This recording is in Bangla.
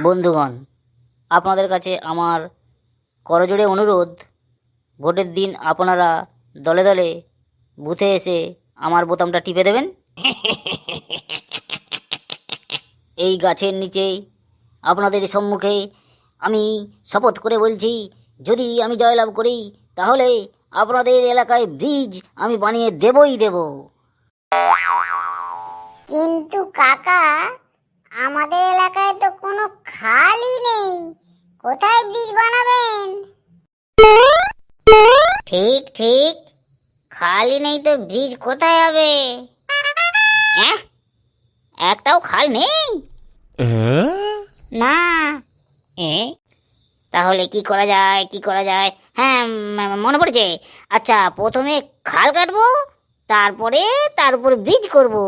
বন্ধুগণ, আপনাদের কাছে আমার করজোড়ে অনুরোধ, ভোটের দিন আপনারা দলে দলে বুথে এসে আমার বোতামটা টিপে দেবেন। এই গাছের নিচেই আপনাদের সম্মুখে আমি শপথ করে বলছি, যদি আমি জয়লাভ করি তাহলে আপনাদের এলাকায় ব্রিজ আমি বানিয়ে দেবই দেব। কিন্তু কাকা, আমাদের এলাকায় তো কোনো খালই নেই, কোথায় ব্রিজ বানাবেন? ঠিক ঠিক, খালই নেই তো ব্রিজ কোথায় হবে? একটাও খাল নেই না। তাহলে কি করা যায়, কি করা যায়? হ্যাঁ, মনে পড়েছে। আচ্ছা, প্রথমে খাল কাটবো, তারপরে তার উপর ব্রিজ করবো।